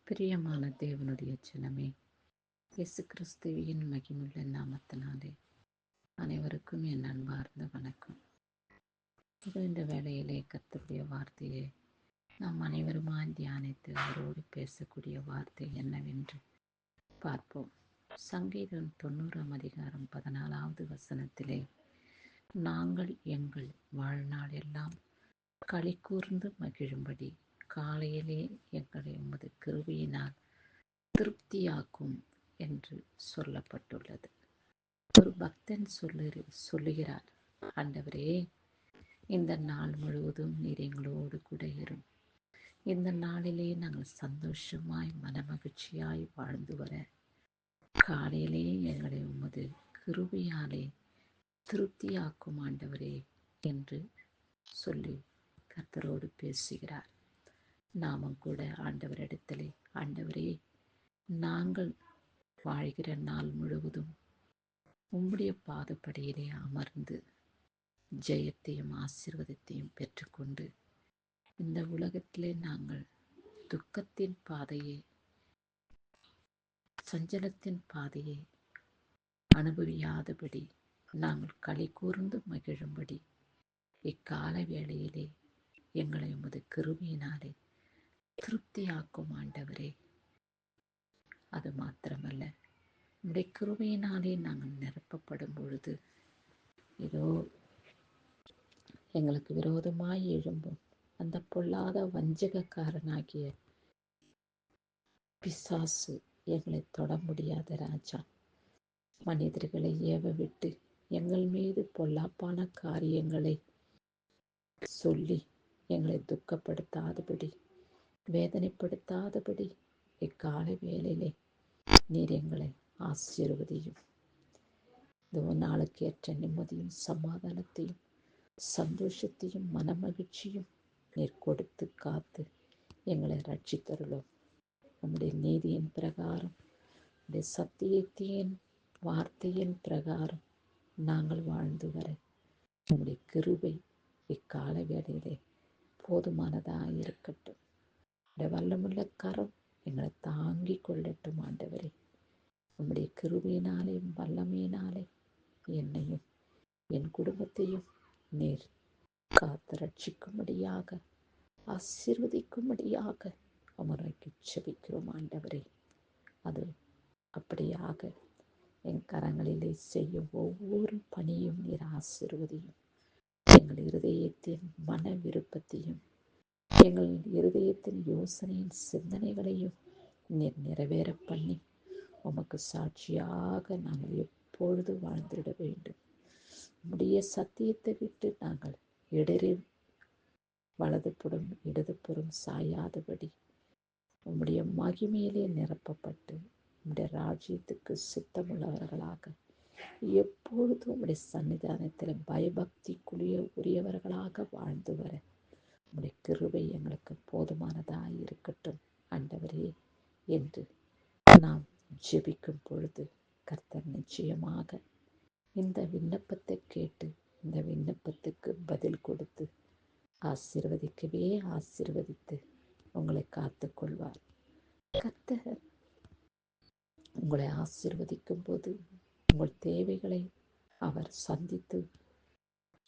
பிரியமான தேவனுடைய ஜனமே, இயேசு கிறிஸ்துவின் மகிமுள்ள நாமத்தினாலே அனைவருக்கும் என் அன்பார்ந்த வணக்கம். இந்த வேளையிலே கர்த்தருடைய வார்த்தையை நாம் அனைவருமாய் தியானித்து அவரோடு பேசக்கூடிய வார்த்தை என்னவென்று பார்ப்போம். சங்கீதம் 90 அதிகாரம் 14வது வசனத்திலே, நாங்கள் எங்கள் வாழ்நாள் எல்லாம் களி கூர்ந்து மகிழும்படி காலையிலே எங்களை உமது கிருபையினால் திருப்தியாக்கும் என்று சொல்லப்பட்டுள்ளது. ஒரு பக்தன் சொல்லுகிறார், ஆண்டவரே, இந்த நாள் முழுவதும் நீர் எங்களோடு கூட இரும். இந்த நாளிலே நாங்கள் சந்தோஷமாய் மனமகிழ்ச்சியாய் வாழ்ந்து வர காலையிலே எங்களை உமது கிருபையாலே திருப்தியாக்கும் ஆண்டவரே என்று சொல்லி கர்த்தரோடு பேசுகிறார். நாமும் கூட ஆண்டவரிடத்திலே, ஆண்டவரே, நாங்கள் வாழ்கிற நாள் முழுவதும் உம்முடைய பாதப்படியிலே அமர்ந்து ஜெயத்தையும் ஆசீர்வாதத்தையும் பெற்றுக்கொண்டு இந்த உலகத்திலே நாங்கள் துக்கத்தின் பாதையை, சஞ்சலத்தின் பாதையை அனுபவியாதபடி நாங்கள் களி கூர்ந்து மகிழும்படி இக்கால வேளையிலே எங்களை உமது கிருபையினாலே திருப்தியாக்கும் ஆண்டவரே. அது மாத்திரமல்ல, உம்முடைய கிருபையினாலே நாங்கள் நிரப்பப்படும் பொழுது இதோ எங்களுக்கு விரோதமாய் எழும்பும் அந்த பொல்லாத வஞ்சகக்காரனாகிய பிசாசு எங்களை தொட முடியாத ராஜா. மனிதர்களை ஏவ விட்டு எங்கள் மீது பொல்லாப்பான காரியங்களை சொல்லி எங்களை துக்கப்படுத்தாதபடி, வேதனைப்படுத்தாதபடி இக்கால வேளையிலே நீர் எங்களை ஆசீர்வதியும். இந்த நாளுக்கு ஏற்ற நிம்மதியும் சமாதானத்தையும் சந்தோஷத்தையும் மனமகிழ்ச்சியும் நீர் கொடுத்து காத்து எங்களை ரட்சித்தருளும். நம்முடைய நீதியின் பிரகாரம், உடைய சத்தியத்தின் வார்த்தையின் பிரகாரம் நாங்கள் வாழ்ந்து வர உம்முடைய கிருபை இக்கால வேளையிலே போதுமானதாக இருக்கட்டும். உடைய வல்லமுள்ள கரம் எங்களை தாங்கி கொள்ளட்டும் ஆண்டவரே. உம்முடைய கிருபையினாலே வல்லமையினாலே என்னையும் என் குடும்பத்தையும் நீர் காத்து ரட்சிக்கும்படியாக, ஆசீர்வதிக்கும்படியாக அமர்வைக்கு செபிக்கிறோம் ஆண்டவரே. அது அப்படியாக என் கரங்களிலே செய்யும் ஒவ்வொரு பணியும் நீர் ஆசீர்வதியும். எங்கள் இருதயத்தின் மன விருப்பத்தையும் எங்கள் இருதயத்தின் யோசனையின் சிந்தனைகளையும் நீர் நிறைவேற பண்ணி உமக்கு சாட்சியாக நாங்கள் எப்பொழுது வாழ்ந்திட வேண்டும். உம்முடைய சத்தியத்தை விட்டு நாங்கள் இடறி வலதுபுறம் இடதுபுறம் சாயாதபடி உம்முடைய மகிமையிலே நிரப்பப்பட்டு உம்முடைய ராஜ்யத்துக்கு சித்தமுள்ளவர்களாக எப்பொழுதும் உம்முடைய சன்னிதானத்தில் பயபக்திக்குரிய உரியவர்களாக வாழ்ந்து வர உம்முடைய கிருபை எங்களுக்கு போதுமானதாக இருக்கட்டும் ஆண்டவரே என்று நாம் ஜெபிக்கும் பொழுது கர்த்தர் நிச்சயமாக இந்த விண்ணப்பத்தை கேட்டு இந்த விண்ணப்பத்துக்கு பதில் கொடுத்து ஆசீர்வதிக்கவே ஆசீர்வதித்து உங்களை காத்துக்கொள்வார். கர்த்தர் உங்களை ஆசீர்வதிக்கும் போது உங்கள் தேவைகளை அவர் சந்தித்து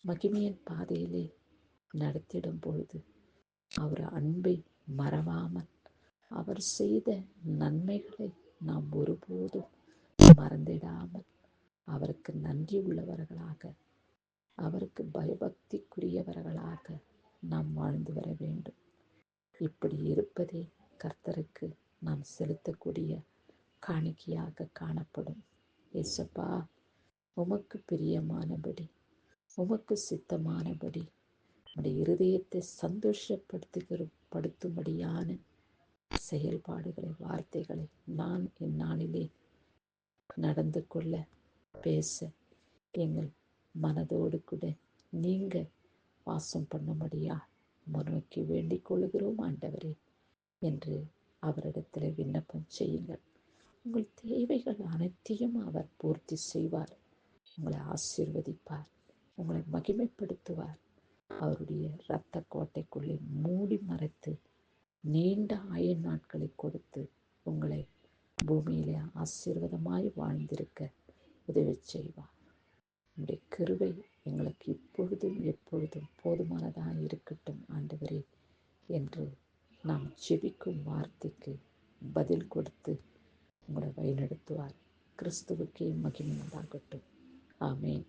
மகிமையின் பாதையிலே நடத்திடும் பொழுது அவர் அன்பை மறவாமல், அவர் செய்த நன்மைகளை நாம் ஒருபோதும் மறந்திடாமல் அவருக்கு நன்றி உள்ளவர்களாக, அவருக்கு பயபக்திக்குரியவர்களாக நாம் வாழ்ந்து வர வேண்டும். இப்படி இருப்பதே கர்த்தருக்கு நாம் செலுத்தக்கூடிய காணிக்கையாக காணப்படும். இயேசப்பா, உமக்கு பிரியமானபடி, உமக்கு சித்தமானபடி உம்முடைய இருதயத்தை சந்தோஷப்படுத்தும்படியான செயல்பாடுகளை, வார்த்தைகளை நான் இந்நாளிலே நடந்து கொள்ள, பேச எங்கள் மனதோடு கூட நீங்க வாசம் பண்ணும்படியா நோக்கி வேண்டிக் கொள்கிறோம் ஆண்டவரே என்று அவரிடத்தில் விண்ணப்பம் செய்யுங்கள். உங்கள் தேவைகள் அனைத்தையும் அவர் பூர்த்தி செய்வார். உங்களை ஆசீர்வதிப்பார், உங்களை மகிமைப்படுத்துவார். அவருடைய இரத்த கோட்டைக்குள்ளே மூடி மறைத்து நீண்ட ஆயுள் நாட்களை கொடுத்து உங்களை பூமியிலே ஆசீர்வாதமாய் வாழ்ந்திருக்க உதவி செய்வார். உடைய கிருபை எங்களுக்கு இப்பொழுதும் எப்பொழுதும் போதுமானதாக இருக்கட்டும் ஆண்டவரே என்று நாம் ஜெபிக்கும் வார்த்தைக்கு பதில் கொடுத்து உங்களை வழிநடத்துவார். கிறிஸ்துவுக்கே மகிமை உண்டாகட்டும். ஆமென்.